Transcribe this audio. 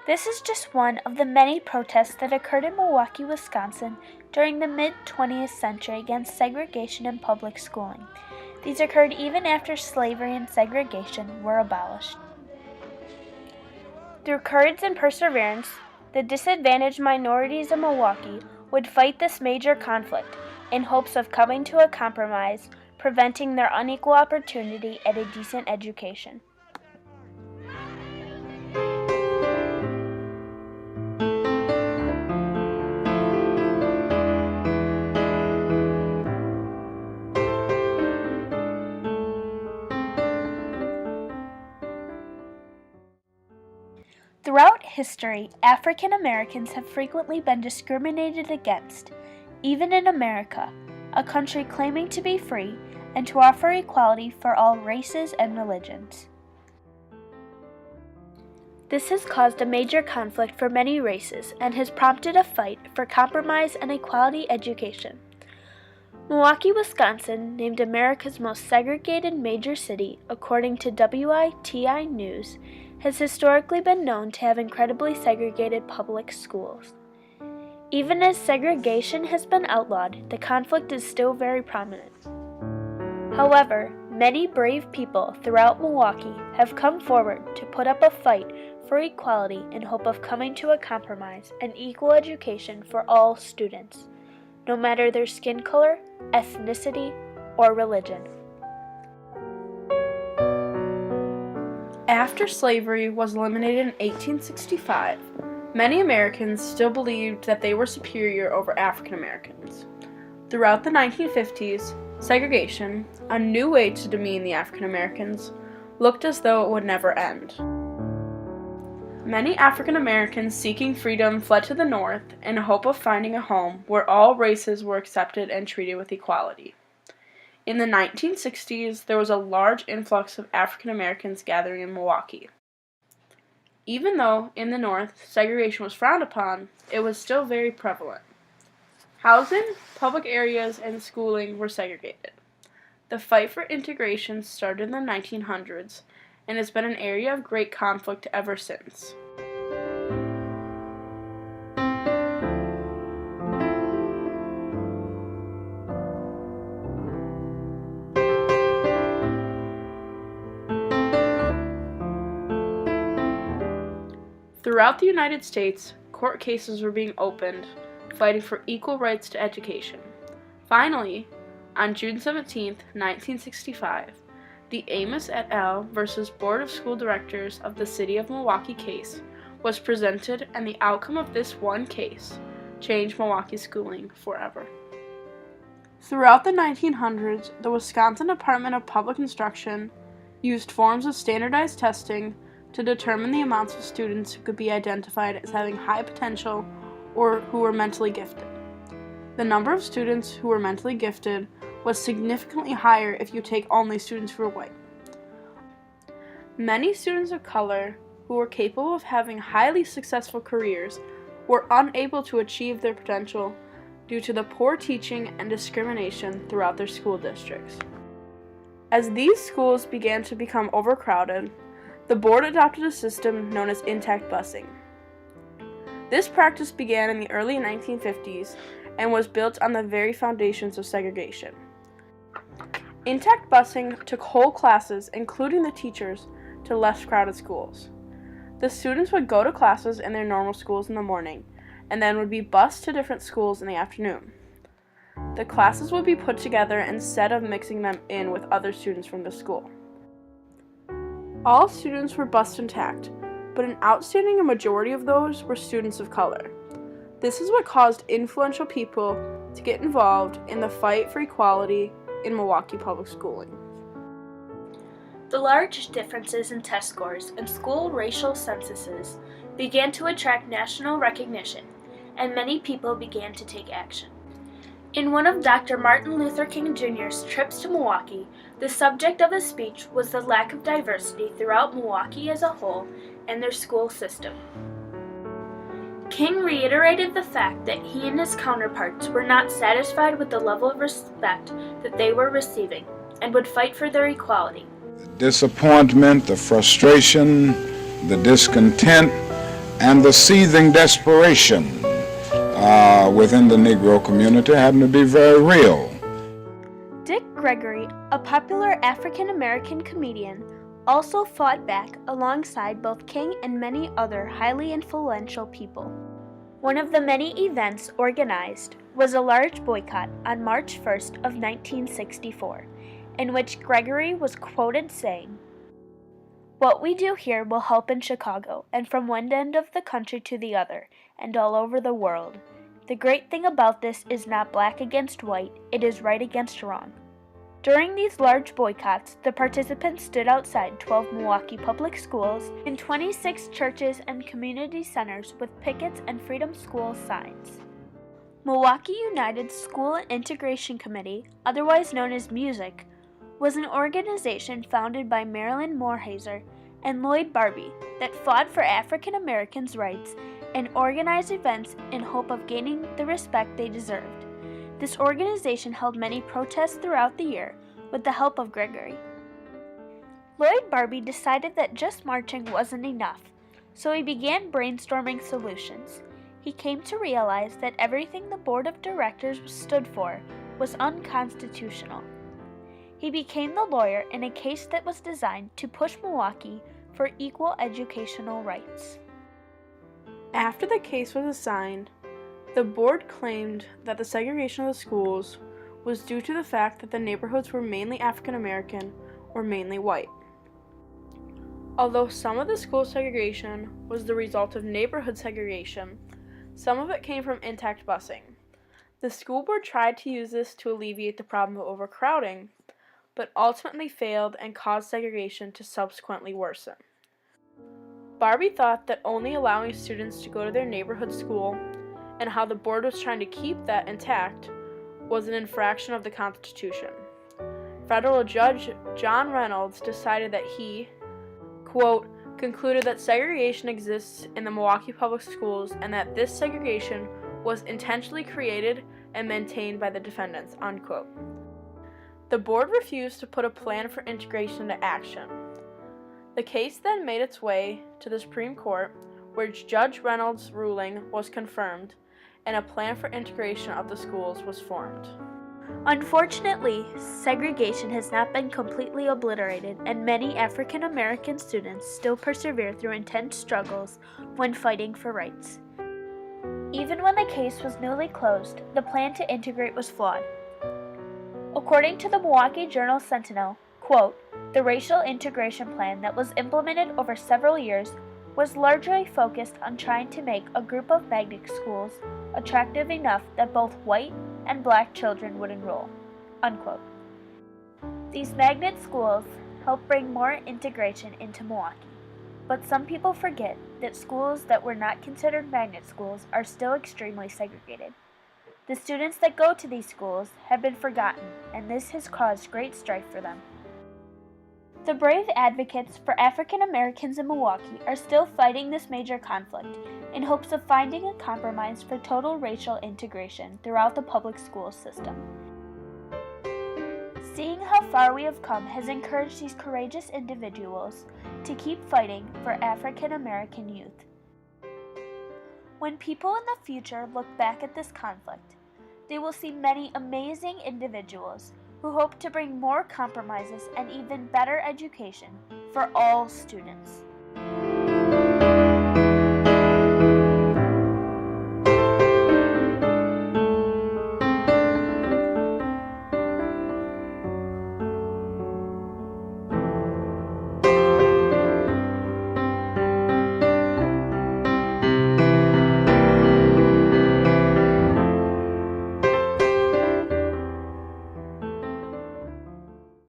This is just one of the many protests that occurred in Milwaukee, Wisconsin during the mid-20th century against segregation in public schooling. These occurred even after slavery and segregation were abolished. Through courage and perseverance, the disadvantaged minorities of Milwaukee would fight this major conflict in hopes of coming to a compromise, preventing their unequal opportunity at a decent education. Throughout history, African Americans have frequently been discriminated against, even in America, a country claiming to be free and to offer equality for all races and religions. This has caused a major conflict for many races and has prompted a fight for compromise and equality education. Milwaukee, Wisconsin, named America's most segregated major city according to WITI News, has historically been known to have incredibly segregated public schools. Even as segregation has been outlawed, the conflict is still very prominent. However, many brave people throughout Milwaukee have come forward to put up a fight for equality in hope of coming to a compromise and equal education for all students, no matter their skin color, ethnicity, or religion. After slavery was eliminated in 1865, many Americans still believed that they were superior over African Americans. Throughout the 1950s, segregation, a new way to demean the African Americans, looked as though it would never end. Many African Americans seeking freedom fled to the North in hope of finding a home where all races were accepted and treated with equality. In the 1960s, there was a large influx of African Americans gathering in Milwaukee. Even though in the North segregation was frowned upon, it was still very prevalent. Housing, public areas, and schooling were segregated. The fight for integration started in the 1900s and has been an area of great conflict ever since. Throughout the United States, court cases were being opened, fighting for equal rights to education. Finally, on June 17, 1965, the Amos et al. Versus Board of School Directors of the City of Milwaukee case was presented, and the outcome of this one case changed Milwaukee schooling forever. Throughout the 1900s, the Wisconsin Department of Public Instruction used forms of standardized testing to determine the amounts of students who could be identified as having high potential or who were mentally gifted. The number of students who were mentally gifted was significantly higher if you take only students who were white. Many students of color who were capable of having highly successful careers were unable to achieve their potential due to the poor teaching and discrimination throughout their school districts. As these schools began to become overcrowded, the board adopted a system known as intact busing. This practice began in the early 1950s and was built on the very foundations of segregation. Intact busing took whole classes, including the teachers, to less crowded schools. The students would go to classes in their normal schools in the morning, and then would be bused to different schools in the afternoon. The classes would be put together instead of mixing them in with other students from the school. All students were bused intact, but an outstanding majority of those were students of color. This is what caused influential people to get involved in the fight for equality in Milwaukee public schooling. The large differences in test scores and school racial censuses began to attract national recognition, and many people began to take action. In one of Dr. Martin Luther King Jr.'s trips to Milwaukee, the subject of his speech was the lack of diversity throughout Milwaukee as a whole and their school system. King reiterated the fact that he and his counterparts were not satisfied with the level of respect that they were receiving and would fight for their equality. The disappointment, the frustration, the discontent and the seething desperation within the Negro community happened to be very real. Dick Gregory, a popular African American comedian, also fought back alongside both King and many other highly influential people. One of the many events organized was a large boycott on March 1st of 1964, in which Gregory was quoted saying, "What we do here will help in Chicago, and from one end of the country to the other, and all over the world. The great thing about this is not black against white, it is right against wrong." During these large boycotts, the participants stood outside 12 Milwaukee public schools and 26 churches and community centers with pickets and Freedom School signs. Milwaukee United School Integration Committee, otherwise known as MUSIC, was an organization founded by Marilyn Moorhazer and Lloyd Barbie that fought for African Americans' rights and organized events in hope of gaining the respect they deserved. This organization held many protests throughout the year with the help of Gregory. Lloyd Barbie decided that just marching wasn't enough, so he began brainstorming solutions. He came to realize that everything the board of directors stood for was unconstitutional. He became the lawyer in a case that was designed to push Milwaukee for equal educational rights. After the case was assigned, the board claimed that the segregation of the schools was due to the fact that the neighborhoods were mainly African American or mainly white. Although some of the school segregation was the result of neighborhood segregation, some of it came from intact busing. The school board tried to use this to alleviate the problem of overcrowding, but ultimately failed and caused segregation to subsequently worsen. Barbie thought that only allowing students to go to their neighborhood school and how the board was trying to keep that intact was an infraction of the Constitution. Federal Judge John Reynolds decided that he, quote, concluded that segregation exists in the Milwaukee public schools and that this segregation was intentionally created and maintained by the defendants, unquote. The board refused to put a plan for integration into action. The case then made its way to the Supreme Court, where Judge Reynolds' ruling was confirmed and a plan for integration of the schools was formed. Unfortunately, segregation has not been completely obliterated, and many African American students still persevere through intense struggles when fighting for rights. Even when the case was newly closed, the plan to integrate was flawed. According to the Milwaukee Journal-Sentinel, quote, the racial integration plan that was implemented over several years was largely focused on trying to make a group of magnet schools attractive enough that both white and black children would enroll, unquote. These magnet schools help bring more integration into Milwaukee, but some people forget that schools that were not considered magnet schools are still extremely segregated. The students that go to these schools have been forgotten, and this has caused great strife for them. The brave advocates for African Americans in Milwaukee are still fighting this major conflict in hopes of finding a compromise for total racial integration throughout the public school system. Seeing how far we have come has encouraged these courageous individuals to keep fighting for African American youth. When people in the future look back at this conflict, they will see many amazing individuals who hope to bring more compromises and even better education for all students.